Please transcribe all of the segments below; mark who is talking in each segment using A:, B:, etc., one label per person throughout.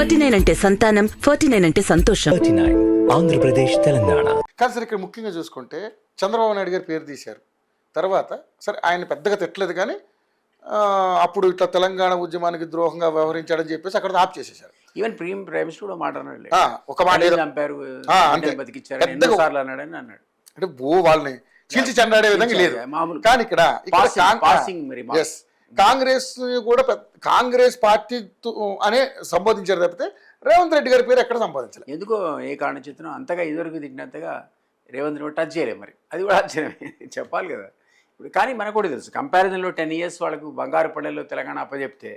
A: 39 అంటే సంతానం, 49 అంటే సంతోషం.
B: 39 ఆంధ్రప్రదేశ్ తెలంగాణ.
C: కానీ సార్ ఇక్కడ ముఖ్యంగా చూసుకుంటే చంద్రబాబు నాయుడు గారి పేరు తీశారు. తర్వాత సరే ఆయన పెద్దగా తిట్టలేదు కానీ అప్పుడు ఇట్లా తెలంగాణ ఉద్యమానికి ద్రోహంగా వ్యవహరించాడని చెప్పేసి అక్కడ ఆప్ చేసేసారు.
D: ఈవెన్ ప్రైమ్ మినిస్టర్ కూడా మాట అన్నాడు,
C: ఒక మాట
D: చంపారు బతికిచ్చారు సార్లు అన్నాడని అన్నాడు.
C: అంటే వాళ్ళని చీల్చి చెండాడే విధంగా లేదు.
D: మామూలు
C: కానీ ఇక్కడ
D: పాసింగ్ మరి
C: కాంగ్రెస్ కూడా కాంగ్రెస్ పార్టీ అనే సంబోధించారు తప్పితే రేవంత్ రెడ్డి గారి పేరు ఎక్కడ సంపాదించలేదు.
D: ఎందుకో ఏ కారణం చెప్తున్నాం అంతగా ఇదివరకు తిట్టినంతగా రేవంత్ రెడ్డి టచ్ చేయలేదు. మరి అది కూడా ఆశ్చర్యమే చెప్పాలి కదా. ఇప్పుడు కానీ మనకు కూడా తెలుసు కంపారిజన్లో 10 years వాళ్ళకు బంగారు పల్లెల్లో తెలంగాణ అప్పచెప్తే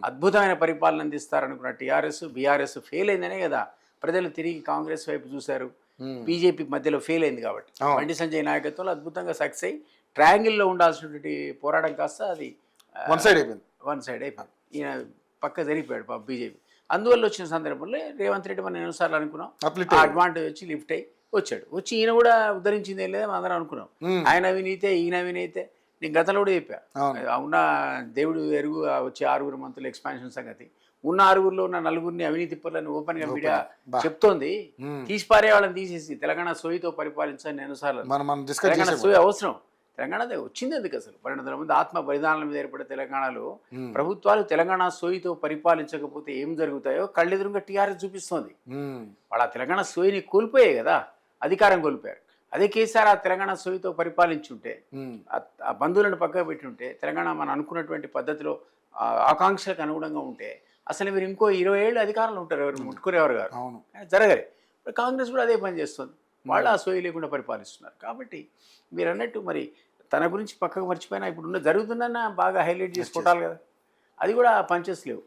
D: అద్భుతమైన పరిపాలన అందిస్తారనుకున్న టీఆర్ఎస్ బీఆర్ఎస్ ఫెయిల్ అయిందనే కదా ప్రజలు తిరిగి కాంగ్రెస్ వైపు చూశారు. బీజేపీ మధ్యలో ఫెయిల్ అయింది కాబట్టి బండి సంజయ్ నాయకత్వంలో అద్భుతంగా సక్సెస్ అయ్యి ట్రయాంగిల్లో ఉండాల్సినటువంటి పోరాటం కాస్త అది వన్ సైడ్ అయిపోయింది. ఈయన పక్క జరిగిపోయాడు బీజేపీ. అందువల్ల వచ్చిన సందర్భంలో రేవంత్ రెడ్డి మనం ఎన్నోసార్లు అనుకున్నాం అడ్వాంటేజ్ వచ్చి లిఫ్ట్ అయ్యి వచ్చాడు. వచ్చి ఈయన కూడా ఉద్ధరించింది ఏం లేదా మనం అందరం అనుకున్నాం. ఆయన అవినీతే ఈయన అవినీతే. నేను గతంలో కూడా చెప్పా ఉన్న దేవుడు ఎరుగు వచ్చే 6 మంత్రులు ఎక్స్పాన్షన్ సంగతి. ఉన్న 6 ఉన్న 4 అవినీతి పనులను ఓపెన్ గా మీడియా చెప్తోంది. తీసిపారే వాళ్ళని తీసేసి తెలంగాణ సోయితో పరిపాలించాలని ఎన్నోసార్లు. తెలంగాణ సోయి అవసరం. తెలంగాణ వచ్చింది ఎందుకు అసలు 1200 మంది ఆత్మ బలిదానాల మీద ఏర్పడే తెలంగాణలో ప్రభుత్వాలు తెలంగాణ సోయితో పరిపాలించకపోతే ఏం జరుగుతాయో కళ్ళెదురుగా టీఆర్ఎస్ చూపిస్తోంది. వాళ్ళ తెలంగాణ సోయిని కోల్పోయాయి కదా, అధికారం కోల్పోయారు. అదే కేసీఆర్ ఆ తెలంగాణ సోయితో పరిపాలించుంటే ఆ బంధువులను పక్కకు పెట్టి ఉంటే తెలంగాణ మనం అనుకున్నటువంటి పద్ధతిలో ఆకాంక్షలకు అనుగుణంగా ఉంటే అసలు మీరు ఇంకో 20 ఏళ్ళు అధికారంలో ఉంటారు, ఎవరు ముట్టుకునేవారు గారు. జరగలే. కాంగ్రెస్ కూడా అదే పని చేస్తుంది. వాళ్ళు ఆ సోయి లేకుండా పరిపాలిస్తున్నారు. కాబట్టి మీరు అన్నట్టు మరి తన గురించి పక్కకు మర్చిపోయినా ఇప్పుడు జరుగుతుందన్న బాగా హైలైట్ చేసి కొట్టాలి కదా, అది కూడా పంచెస్ లేవు.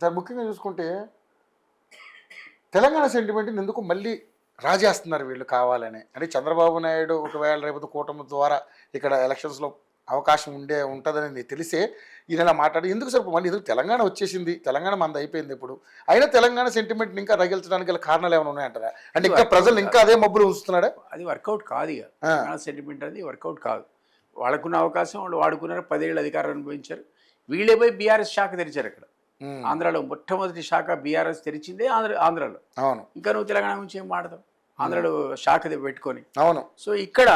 C: సార్ ముఖ్యంగా చూసుకుంటే తెలంగాణ సెంటిమెంట్ని ఎందుకు మళ్ళీ రాజేస్తున్నారు వీళ్ళు కావాలని. అంటే చంద్రబాబు నాయుడు ఒకవేళ రేపు కూటమి ద్వారా ఇక్కడ ఎలక్షన్స్లో అవకాశం ఉంటుందని తెలిసే ఈయన ఇలా మాట్లాడి ఎందుకు సార్ మళ్ళీ ఎందుకు తెలంగాణ వచ్చేసింది, తెలంగాణ మంది అయిపోయింది ఇప్పుడు, అయినా తెలంగాణ సెంటిమెంట్ని ఇంకా రగిల్చడానికి గల కారణాలు ఏమైనా ఉన్నాయంటారా? అంటే ఇంకా ప్రజలు ఇంకా అదే మబ్బులు ఉంచుతున్నాడా?
D: అది వర్కౌట్ కాదు. ఇక తెలంగాణ సెంటిమెంట్ అనేది వర్కౌట్ కాదు. వాళ్ళకున్న అవకాశం వాళ్ళు వాడుకున్నారు. 10 ఏళ్ళు అధికారం అనుభవించారు. వీళ్ళే పోయి బీఆర్ఎస్ శాఖ తెరిచారు. అక్కడ ఆంధ్రాలో మొట్టమొదటి శాఖ బీఆర్ఎస్ తెరిచిందే ఆంధ్రాలో.
C: అవును.
D: ఇంకా నువ్వు తెలంగాణ గురించి ఏం మాట్లాడతావు ఆంధ్రాలో శాఖ పెట్టుకొని.
C: అవును.
D: సో ఇక్కడ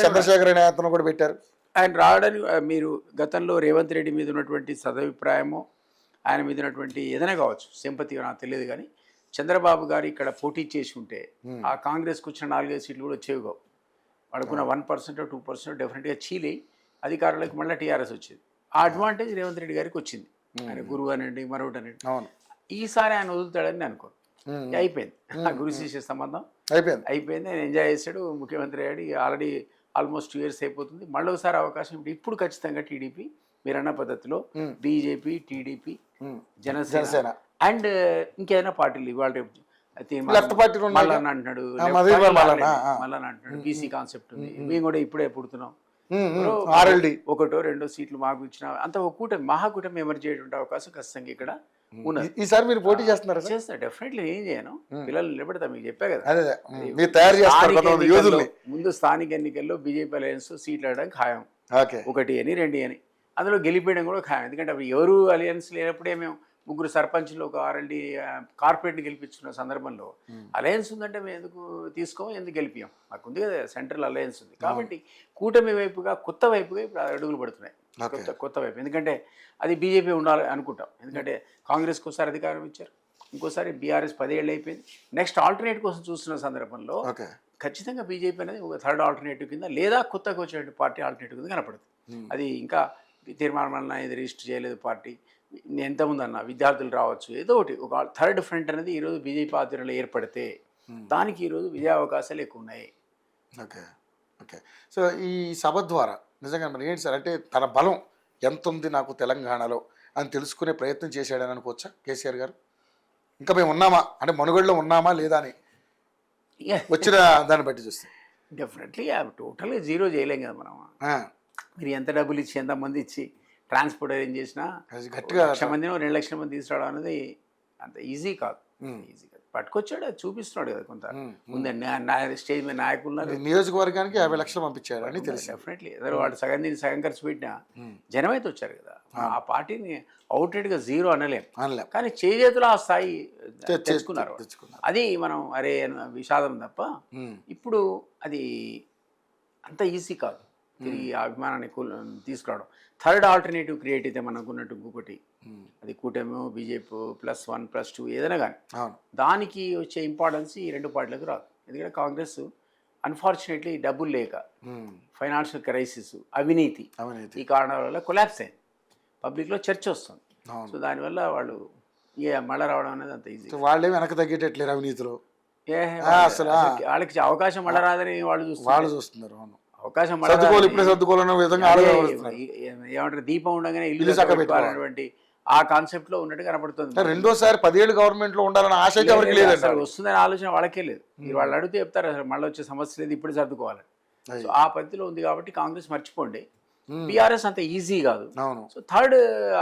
C: చంద్రశేఖర్ నాయకత్వం కూడా పెట్టారు.
D: ఆయన రావడానికి మీరు గతంలో రేవంత్ రెడ్డి మీద ఉన్నటువంటి సదభిప్రాయమో ఆయన మీద ఉన్నటువంటి ఏదైనా కావచ్చు సింపతి నాకు తెలియదు కానీ చంద్రబాబు గారు ఇక్కడ పోటీ చేసి ఉంటే ఆ కాంగ్రెస్కి వచ్చిన 4-5 సీట్లు కూడా వచ్చేవి కావు. వాడుకున్న 1% 2% డెఫినెట్గా చీలి అధికారులకు మళ్ళీ టీఆర్ఎస్ వచ్చేది. ఆ అడ్వాంటేజ్ రేవంత్ రెడ్డి గారికి వచ్చింది. ఆయన గురువు అనండి మరొకటి అనండి. ఈసారి ఆయన వదులుతాడని అనుకో. అయిపోయింది ఆ గురు శిష్య సంబంధం అయిపోయింది. ఆయన ఎంజాయ్ చేశాడు, ముఖ్యమంత్రి అయ్యాడు. ఆల్మోస్ట్ 2 years అయిపోతుంది. మళ్ళీ ఒకసారి అవకాశం ఇప్పుడు ఖచ్చితంగా టీడీపీ మీరన్న పద్ధతిలో బీజేపీ టీడీపీ జనసేన అండ్ ఇంకేదైనా పార్టీలు ఇవాళ రేపు మళ్ళీ అంటున్నాడు బీసీ కాన్సెప్ట్ ఉంది. మేము కూడా ఇప్పుడే పుడుతున్నాం. 1 2 సీట్లు మాకు ఇచ్చిన అంత ఒక కూటమి మహాకూటమి ఎమర్జ్ చేయడం అవకాశం ఖచ్చితంగా ఇక్కడ ఉన్నది.
C: ఈసారి మీరు పోటీ చేస్తున్నారు?
D: చేస్తా డెఫినెట్లీ. ఏం చేయను, పిల్లలు నిలబెడతా. మీకు చెప్పా కదా ముందు స్థానిక ఎన్నికల్లో బీజేపీ అలయన్స్ సీట్లు ఆడడానికి ఖాయం. 1 అని 2 అని అందులో గెలిపేయడం కూడా ఖాయం. ఎందుకంటే అవి ఎవరు అలయన్స్ లేనప్పుడే మేము 3 సర్పంచ్లు ఒక ఆర్ఎల్డీ కార్పొరేట్ని గెలిపించుకున్న సందర్భంలో అలయన్స్ ఉందంటే మేము ఎందుకు తీసుకోము, ఎందుకు గెలిపాం? మాకు ఉంది కదా సెంట్రల్ అలయన్స్ ఉంది. కాబట్టి కూటమి వైపుగా కొత్త వైపుగా ఇప్పుడు అడుగులు పడుతున్నాయి. కొత్త వైపు. ఎందుకంటే అది బీజేపీ ఉండాలి అనుకుంటాం. ఎందుకంటే కాంగ్రెస్కి ఒకసారి అధికారం ఇచ్చారు, ఇంకోసారి బీఆర్ఎస్ 10 ఏళ్ళు అయిపోయింది. నెక్స్ట్ ఆల్టర్నేట్ కోసం చూస్తున్న సందర్భంలో ఖచ్చితంగా బీజేపీ అనేది ఒక థర్డ్ ఆల్టర్నేటివ్ కింద లేదా కొత్తగా వచ్చే పార్టీ ఆల్టర్నేటివ్ కింద కనపడుతుంది. అది ఇంకా తీర్మానం ఇది రిజిస్టర్ చేయలేదు పార్టీ ఎంతమంది అన్న విద్యార్థులు రావచ్చు, ఏదో ఒకటి ఒక థర్డ్ ఫ్రంట్ అనేది ఈరోజు బీజేపీ ఆధ్వర్యంలో ఏర్పడితే దానికి ఈరోజు విజయావకాశాలు ఎక్కువ ఉన్నాయి.
C: ఓకే. సో ఈ సభ ద్వారా నిజంగా మరి ఏంటి సార్, అంటే తన బలం ఎంత ఉంది నాకు తెలంగాణలో అని తెలుసుకునే ప్రయత్నం చేశాడని అనుకోవచ్చా కేసీఆర్ గారు? ఇంకా మేము ఉన్నామా అంటే మనుగడలో ఉన్నామా లేదా అని వచ్చిన దాన్ని బట్టి చూస్తే
D: డెఫినెట్లీ టోటల్గా జీరో చేయలేం కదా మనం. మీరు ఎంత డబ్బులు ఇచ్చి ఎంతమంది ఇచ్చి ట్రాన్స్పోర్ట్ అరేంజ్ చేసినా గట్టిగా 1,00,000 మందినో 2 లక్షల మంది తీసుకురావడం అనేది అంత ఈజీ కాదు. ఈజీగా పట్టుకొచ్చాడు, అది చూపిస్తున్నాడు కదా కొంత ముందే స్టేజ్ మీద నాయకులు ఉన్నారు.
C: నియోజకవర్గానికి 50 లక్షలు పంపించారు అని తెలుసు.
D: డెఫినెట్లీ ఏదో వాడు సగం దీన్ని సగం ఖర్చు పెట్టినా జనం అయితే వచ్చారు కదా. ఆ పార్టీని అవుట్లెట్గా జీరో అనలేం, కానీ చేతులు ఆ స్థాయి తెచ్చుకున్నారు. అది మనం అరే విషాదం తప్ప. ఇప్పుడు అది అంత ఈజీ కాదు తిరిగి ఆ అభిమానాన్ని తీసుకురావడం. థర్డ్ ఆల్టర్నేటివ్ క్రియేట్ అయితే మనకు ఉన్నట్టు ఇంకొకటి, అది కూటమి బీజేపీ +1 +2 ఏదైనా కానీ దానికి వచ్చే ఇంపార్టెన్స్ ఈ రెండు పార్టీలకు రాదు. ఎందుకంటే కాంగ్రెస్ అన్ఫార్చునేట్లీ డబ్బులు లేక, ఫైనాన్షియల్ క్రైసిస్, అవినీతి ఈ కారణాల వల్ల కొలాప్స్ అయింది. పబ్లిక్లో చర్చ వస్తుంది. సో దానివల్ల వాళ్ళు మళ్ళీ రావడం అనేది అంత ఈజీ.
C: వాళ్ళే వెనక తగ్గేటట్లేరు అవినీతిలో.
D: వాళ్ళకి అవకాశం మళ్ళీ రాదని వాళ్ళు చూస్తున్నారు. అవకాశం ఏమంటారు, దీపం ఉండగానే ఇల్లు చక్కబెట్టుకోవాలన్నటువంటి ఆ కాన్సెప్ట్ లో ఉన్నట్టు కనపడుతుంది.
C: రెండోసారి 10 ఏళ్ళు గవర్నమెంట్ లో ఉండాలని ఆశ
D: వస్తుందని ఆలోచన వాళ్ళకే లేదు. వాళ్ళు అడిగితే చెప్తారు అసలు మళ్ళీ వచ్చే సమస్య లేదు, ఇప్పుడు సర్దుకోవాలి. సో ఆ పద్ధతిలో ఉంది కాబట్టి కాంగ్రెస్ మర్చిపోండి. బీఆర్ఎస్ అంత ఈజీ కాదు. సో థర్డ్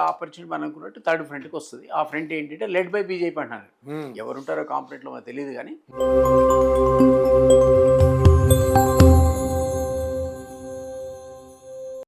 D: ఆపర్చునిటీ మనం అనుకున్నట్టు థర్డ్ ఫ్రంట్కి వస్తుంది. ఆ ఫ్రంట్ ఏంటంటే లెడ్ బై బీజేపీ అంటున్నారు. ఎవరుంటారో కాంపిటెంట్లో మనకు తెలియదు కానీ